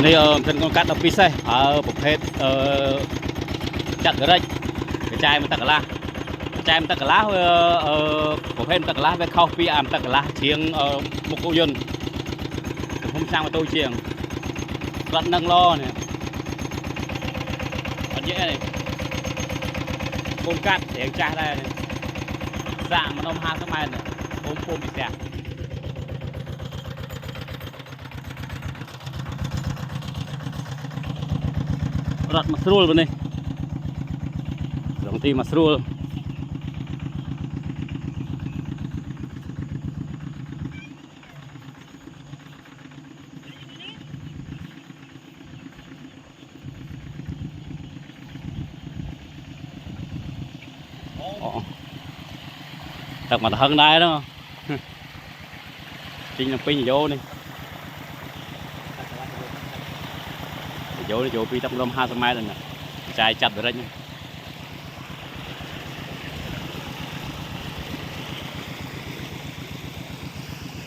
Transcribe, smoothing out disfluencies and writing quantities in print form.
นี่เป็นcon cát đập pí xeประเภทจัดกระไรกระจายมันตะกละกระจายมันตะกละประเภทตะกละไปเข้าปีอ่านตะกละเชียงมุกโยนผมสร้างมาตู้เชียงรัดนั่งล้อเนี่ยอันนี้นี่con cát để tra đây này dạng mà nông ha cái mai này ôm phôm bị xẹt rọt mặt srul bên này giống tí mặt srul thật mà hơn đây đó chính là pin vô đi vô đi vô pi tâm lom 2 mai rồi nè chạy chặt rồi đấy.